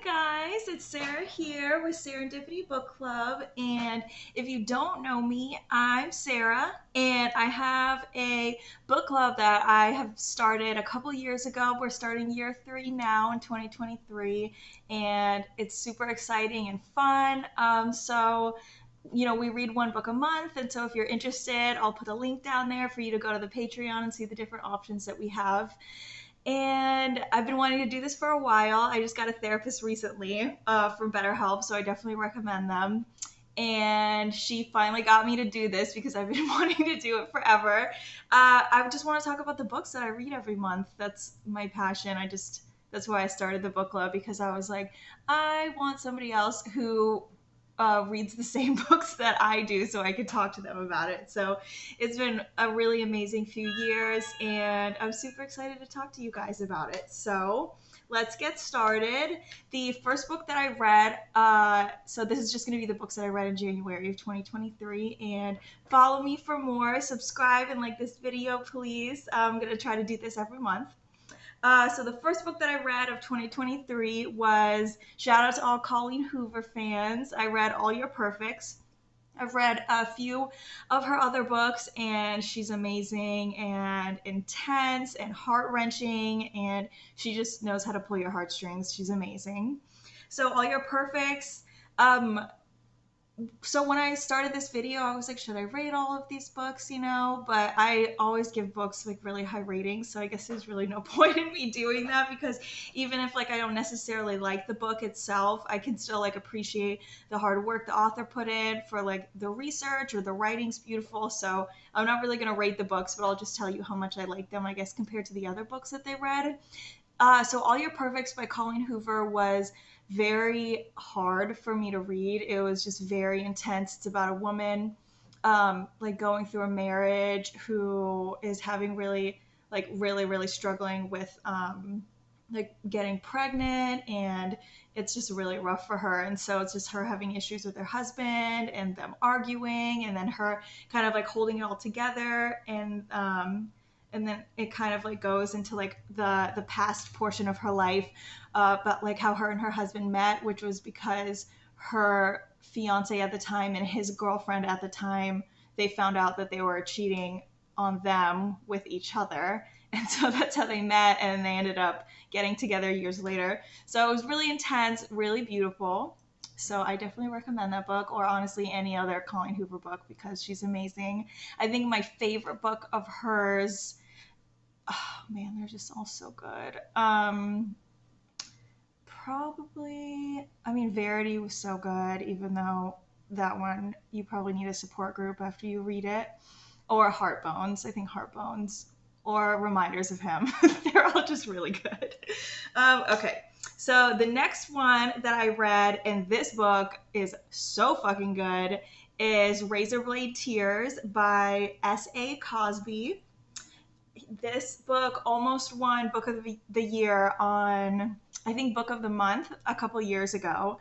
Guys, it's Sarah here with Serendipity Book Club. And if you don't know me, I'm Sarah, and I have a book club that I have started a couple years ago. We're starting year 3 now in 2023, and it's super exciting and fun. We read one book a month, and so if you're interested, I'll put a link down there for you to go to the Patreon and see the different options that we have. And I've been wanting to do this for a while. I just got a therapist recently from BetterHelp, so I definitely recommend them. And she finally got me to do this because I've been wanting to do it forever. I just want to talk about the books that I read every month. That's my passion. That's why I started the book club, because I was like, I want somebody else who reads the same books that I do so I could talk to them about it. So it's been a really amazing few years, and I'm super excited to talk to you guys about it. So let's get started. The first book that I read, so this is just going to be the books that I read in January of 2023, and follow me for more. Subscribe and like this video, please. I'm going to try to do this every month. So the first book that I read of 2023 was, shout out to all Colleen Hoover fans, I read All Your Perfects. I've read a few of her other books, and she's amazing and intense and heart-wrenching, and she just knows how to pull your heartstrings. She's amazing. So All Your Perfects, so when I started this video, I was like, should I rate all of these books, But I always give books like really high ratings, so I guess there's really no point in me doing that, because even if like I don't necessarily like the book itself, I can still like appreciate the hard work the author put in for like the research, or the writing's beautiful. So I'm not really going to rate the books, but I'll just tell you how much I like them, I guess, compared to the other books that they read. So All Your Perfects by Colleen Hoover was very hard for me to read. It was just very intense. It's about a woman like going through a marriage who is having really struggling with like getting pregnant, and it's just really rough for her. And so it's just her having issues with her husband and them arguing, and then her kind of like holding it all together. And then it kind of like goes into like the past portion of her life, but like how her and her husband met, which was because her fiance at the time and his girlfriend at the time, they found out that they were cheating on them with each other, and so that's how they met, and they ended up getting together years later. So it was really intense, really beautiful. So I definitely recommend that book, or honestly any other Colleen Hoover book, because she's amazing. I think my favorite book of hers, oh man, they're just all so good. Probably, I mean, Verity was so good, even though that one you probably need a support group after you read it. Or Heartbones. I think Heartbones. Or Reminders of Him. They're all just really good. Okay, so the next one that I read, and this book is so fucking good, is Razorblade Tears by S.A. Cosby. This book almost won Book of the Year on, I think, Book of the Month a couple years ago.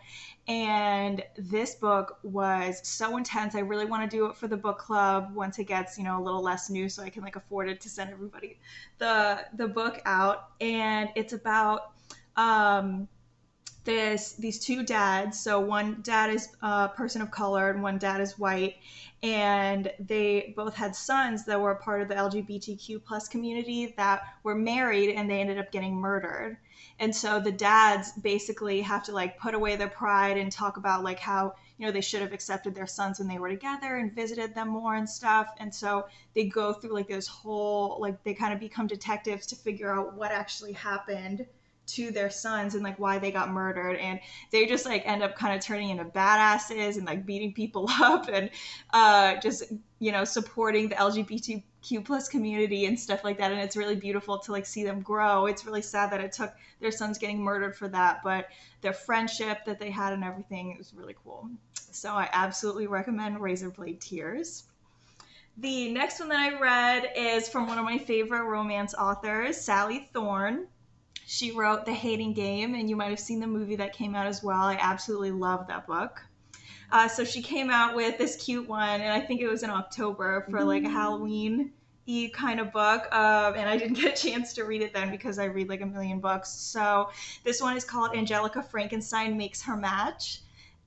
And this book was so intense. I really want to do it for the book club once it gets, a little less new, so I can like afford it to send everybody the book out. And it's about these two dads. So one dad is a person of color and one dad is white, and they both had sons that were a part of the LGBTQ plus community that were married, and they ended up getting murdered. And so the dads basically have to like put away their pride and talk about like how they should have accepted their sons when they were together and visited them more and stuff. And so they go through like this whole, like, they kind of become detectives to figure out what actually happened to their sons and like why they got murdered. And they just like end up kind of turning into badasses and like beating people up, and just supporting the LGBTQ plus community and stuff like that. And it's really beautiful to like see them grow. It's really sad that it took their sons getting murdered for that, but their friendship that they had and everything, it was really cool. So I absolutely recommend Razorblade Tears. The next one that I read is from one of my favorite romance authors, Sally Thorne. She wrote The Hating Game, and you might have seen the movie that came out as well. I absolutely love that book. So she came out with this cute one, and I think it was in October for like a Halloween kind of book, and I didn't get a chance to read it then because I read like a million books. So this one is called Angelica Frankenstein Makes Her Match.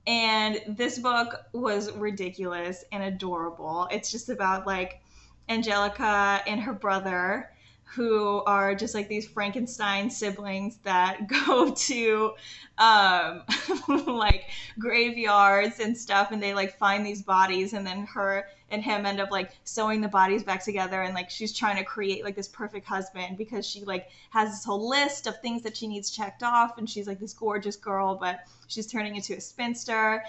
And this book was ridiculous and adorable. It's just about like Angelica and her brother, who are just like these Frankenstein siblings that go to um, like graveyards and stuff, and they like find these bodies, and then her and him end up like sewing the bodies back together, and like she's trying to create like this perfect husband because she like has this whole list of things that she needs checked off, and she's like this gorgeous girl, but she's turning into a spinster.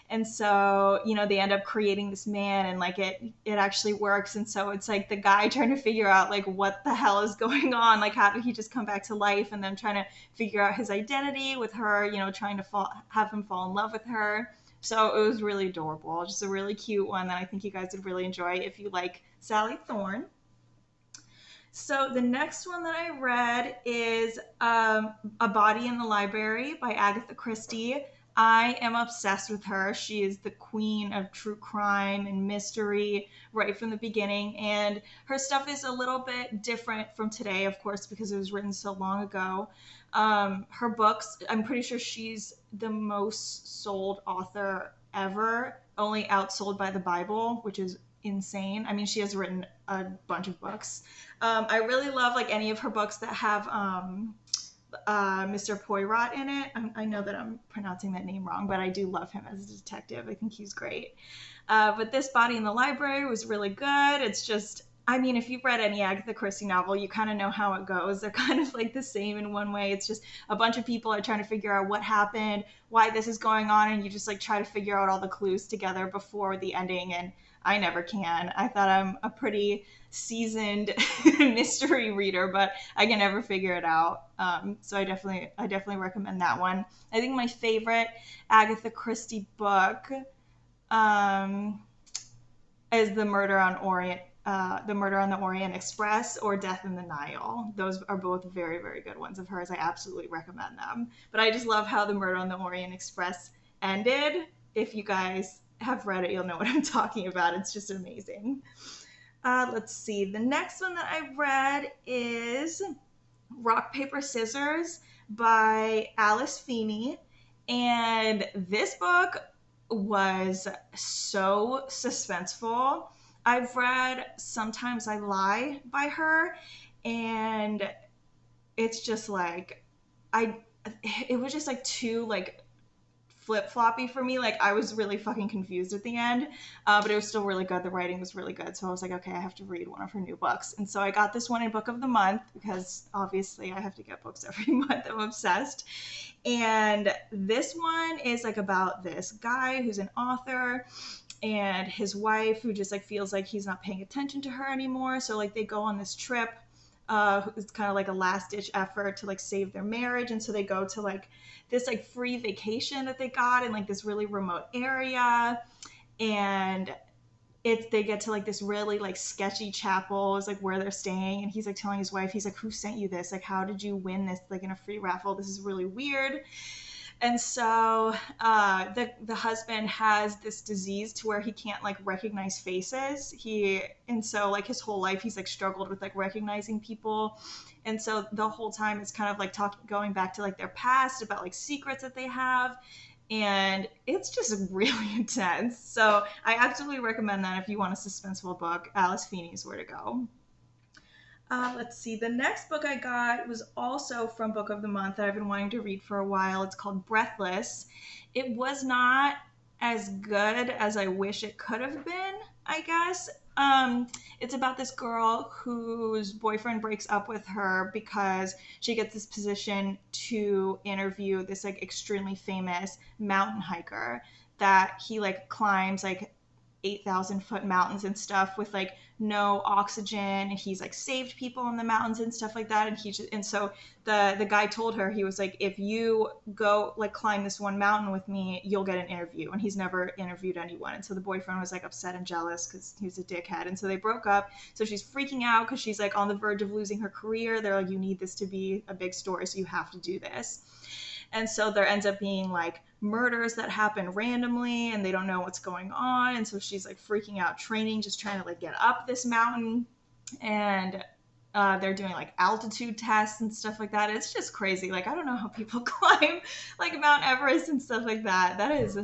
And so they end up creating this man, and like it actually works. And so it's like the guy trying to figure out like what the hell is going on, like how did he just come back to life, and then trying to figure out his identity with her, trying to have him fall in love with her. So it was really adorable, just a really cute one that I think you guys would really enjoy if you like Sally Thorne. So the next one that I read is A Body in the Library by Agatha Christie. I am obsessed with her. She is the queen of true crime and mystery right from the beginning. And her stuff is a little bit different from today, of course, because it was written so long ago. Her books, I'm pretty sure she's the most sold author ever, only outsold by the Bible, which is insane. I mean, she has written a bunch of books. I really love like any of her books that have Mr. Poirot in it. I know that I'm pronouncing that name wrong, but I do love him as a detective. I think he's great. But this Body in the Library was really good. It's just, I mean, if you've read any Agatha Christie novel, you kind of know how it goes. They're kind of like the same in one way. It's just a bunch of people are trying to figure out what happened, why this is going on, and you just like try to figure out all the clues together before the ending. And I never can. I thought I'm a pretty seasoned mystery reader, but I can never figure it out. So I definitely recommend that one. I think my favorite Agatha Christie book is The Murder on the Orient Express or Death in the Nile. Those are both very, very good ones of hers. I absolutely recommend them. But I just love how The Murder on the Orient Express ended. If you guys have read it, you'll know what I'm talking about. It's just amazing. Let's see. The next one that I read is Rock, Paper, Scissors by Alice Feeney. And this book was so suspenseful. I've read Sometimes I Lie by her, and it's just like it was just like too like flip-floppy for me. Like I was really fucking confused at the end, but it was still really good. The writing was really good, so I was like, okay, I have to read one of her new books. And so I got this one in Book of the Month because obviously I have to get books every month. I'm obsessed. And this one is like about this guy who's an author and his wife who just like feels like he's not paying attention to her anymore. So like they go on this trip. It's kind of like a last ditch effort to like save their marriage. And so they go to like this like free vacation that they got in like this really remote area. And they get to like this really like sketchy chapel is like where they're staying. And he's like telling his wife, he's like, who sent you this? Like, how did you win this like in a free raffle? This is really weird. And so the husband has this disease to where he can't like recognize faces. And so like his whole life he's like struggled with like recognizing people. And so the whole time it's kind of like going back to like their past about like secrets that they have. And it's just really intense. So I absolutely recommend that if you want a suspenseful book. Alice Feeney's where to go. Let's see. The next book I got was also from Book of the Month that I've been wanting to read for a while. It's called Breathless. It was not as good as I wish it could have been, I guess. It's about this girl whose boyfriend breaks up with her because she gets this position to interview this like extremely famous mountain hiker that he like climbs like 8,000-foot mountains and stuff with like no oxygen, and he's like saved people in the mountains and stuff like that. And so the guy told her, he was like, if you go like climb this one mountain with me, you'll get an interview. And he's never interviewed anyone. And so the boyfriend was like upset and jealous because he was a dickhead. And so they broke up. So she's freaking out because she's like on the verge of losing her career. They're like, you need this to be a big story, so you have to do this. And so there ends up being like murders that happen randomly and they don't know what's going on. And so she's like freaking out, training, just trying to like get up this mountain. and they're doing like altitude tests and stuff like that. It's just crazy. Like I don't know how people climb like Mount Everest and stuff like that. That is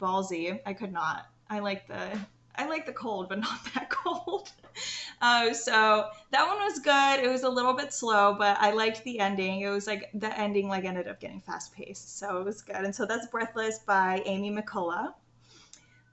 ballsy. I could not. I like the cold, but not that cold. So that one was good. It was a little bit slow, but I liked the ending. It was like the ending like ended up getting fast paced, so it was good. And so that's Breathless by Amy McCullough.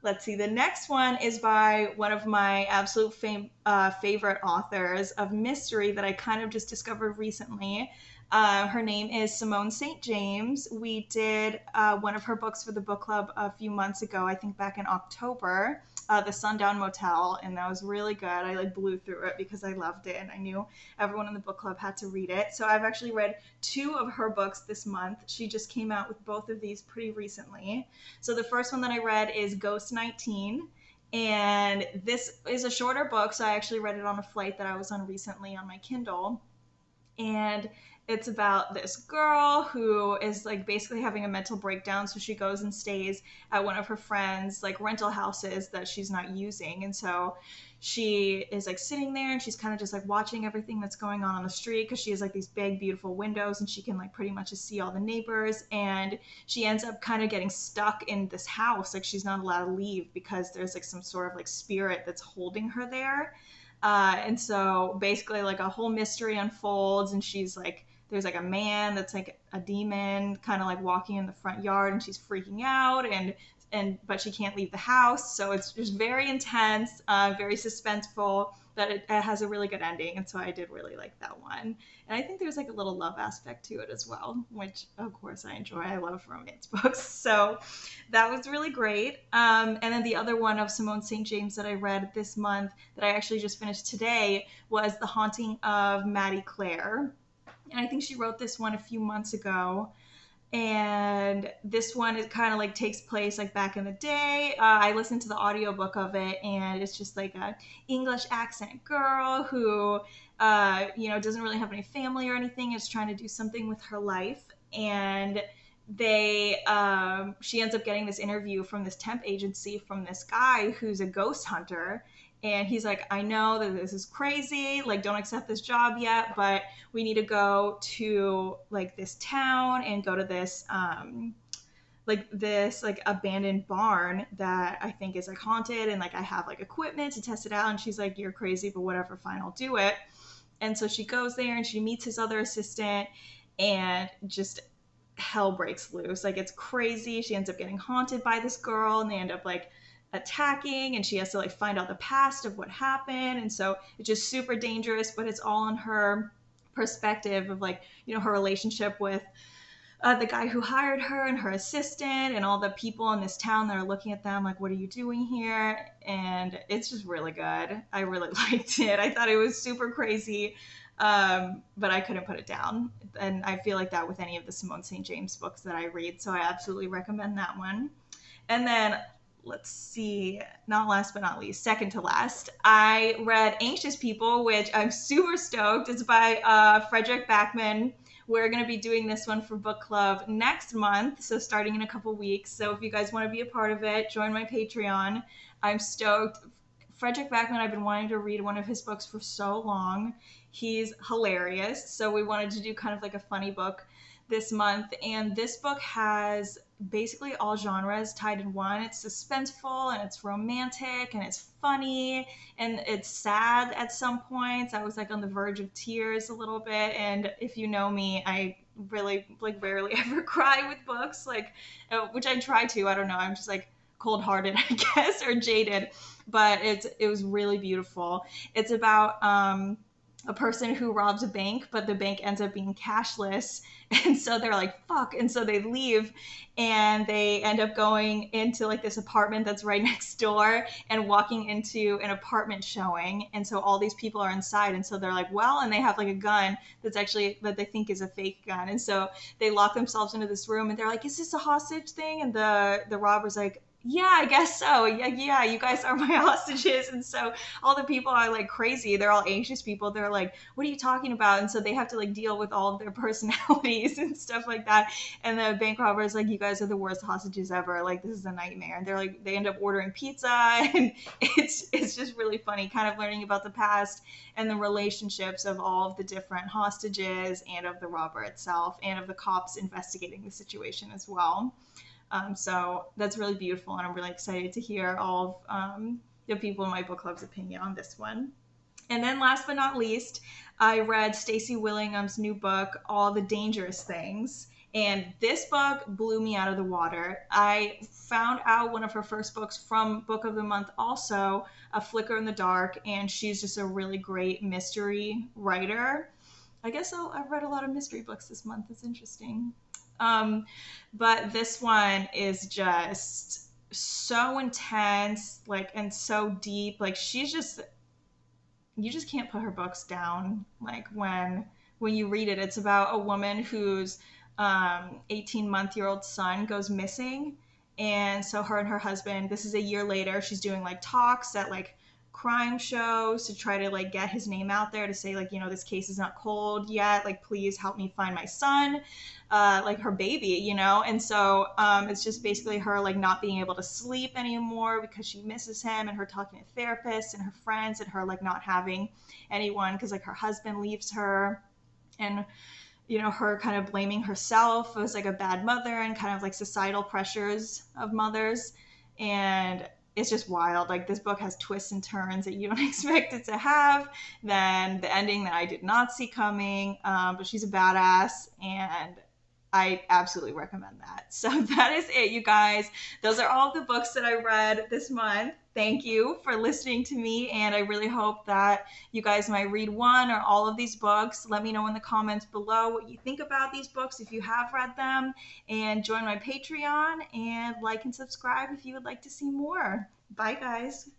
Let's see. The next one is by one of my absolute favorite authors of mystery that I kind of just discovered recently. Her name is Simone St. James. We did one of her books for the book club a few months ago, I think back in October, The Sundown Motel, and that was really good. I like blew through it because I loved it, and I knew everyone in the book club had to read it. So I've actually read 2 of her books this month. She just came out with both of these pretty recently. So the first one that I read is Ghost 19. And this is a shorter book, so I actually read it on a flight that I was on recently on my Kindle. And it's about this girl who is like basically having a mental breakdown, so she goes and stays at one of her friends like rental houses that she's not using. And so she is like sitting there and she's kind of just like watching everything that's going on the street, because she has like these big beautiful windows and she can like pretty much just see all the neighbors. And she ends up kind of getting stuck in this house, like she's not allowed to leave because there's like some sort of like spirit that's holding her there. And so basically, like a whole mystery unfolds, and she's like, there's like a man that's like a demon, kind of like walking in the front yard, and she's freaking out, and but she can't leave the house. So it's just very intense, very suspenseful. But it has a really good ending, and so I did really like that one. And I think there's like a little love aspect to it as well, which of course I enjoy. I love romance books, so that was really great. And then the other one of Simone St. James that I read this month that I actually just finished today was The Haunting of Maddie Clare. And I think she wrote this one a few months ago. And this one, it kind of like takes place like back in the day. I listened to the audiobook of it, and it's just like a English accent girl who doesn't really have any family or anything, is trying to do something with her life. And she ends up getting this interview from this temp agency from this guy who's a ghost hunter. And he's like, I know that this is crazy, like don't accept this job yet, but we need to go to like this town and go to this like abandoned barn that I think is like haunted, and like I have like equipment to test it out. And she's like, you're crazy, but whatever, fine, I'll do it. And so she goes there and she meets his other assistant, and just hell breaks loose. Like it's crazy. She ends up getting haunted by this girl, and they end up like attacking, and she has to like find out the past of what happened. And so it's just super dangerous, but it's all in her perspective of like, her relationship with the guy who hired her and her assistant and all the people in this town that are looking at them like, what are you doing here? And it's just really good. I really liked it. I thought it was super crazy, but I couldn't put it down. And I feel like that with any of the Simone St. James books that I read, so I absolutely recommend that one. And then let's see, not last but not least, second to last, I read Anxious People, which I'm super stoked. It's by Fredrik Backman. We're going to be doing this one for book club next month, so starting in a couple weeks. So if you guys want to be a part of it, join my Patreon. I'm stoked. Fredrik Backman, I've been wanting to read one of his books for so long. He's hilarious. So we wanted to do kind of like a funny book this month. And this book has basically all genres tied in one. It's suspenseful, and it's romantic, and it's funny, and it's sad at some points. I was like on the verge of tears a little bit. And if you know me, I really like rarely ever cry with books, like which I try to. I don't know. I'm just like cold-hearted, I guess, or jaded. But it was really beautiful. It's about a person who robs a bank, but the bank ends up being cashless. And so they're like, fuck. And so they leave, and they end up going into like this apartment that's right next door, and walking into an apartment showing. And so all these people are inside. And so they're like, well, and they have like a gun that's actually, that they think is a fake gun. And so they lock themselves into this room, and they're like, is this a hostage thing? And the robber's like, Yeah, I guess so. Yeah, you guys are my hostages. And so all the people are like crazy. They're all anxious people. They're like, what are you talking about? And so they have to like deal with all of their personalities and stuff like that. And the bank robber is like, you guys are the worst hostages ever. Like, this is a nightmare. And they're like, they end up ordering pizza. And it's just really funny, kind of learning about the past and the relationships of all of the different hostages and of the robber itself and of the cops investigating the situation as well. So that's really beautiful, and I'm really excited to hear all of the people in my book club's opinion on this one. And then last but not least, I read Stacey Willingham's new book, All the Dangerous Things. And this book blew me out of the water. I found out one of her first books from Book of the Month, also, A Flicker in the Dark. And she's just a really great mystery writer. I guess I've read a lot of mystery books this month. It's interesting. Um, but this one is just so intense, like, and so deep. Like, she's just, you just can't put her books down. Like, when you read it, it's about a woman whose 18-month-old son goes missing. And so her and her husband, this is a year later, she's doing like talks at like crime shows to try to like get his name out there to say like, you know, this case is not cold yet, like please help me find my son, like her baby, you know. And so it's just basically her like not being able to sleep anymore because she misses him, and her talking to therapists and her friends, and her like not having anyone because like her husband leaves her, and you know, her kind of blaming herself as like a bad mother and kind of like societal pressures of mothers. And it's just wild. Like, this book has twists and turns that you don't expect it to have. Then the ending that I did not see coming. But she's a badass, and I absolutely recommend that. So that is it, you guys. Those are all the books that I read this month. Thank you for listening to me, and I really hope that you guys might read one or all of these books. Let me know in the comments below what you think about these books if you have read them, and join my Patreon and like and subscribe if you would like to see more. Bye, guys.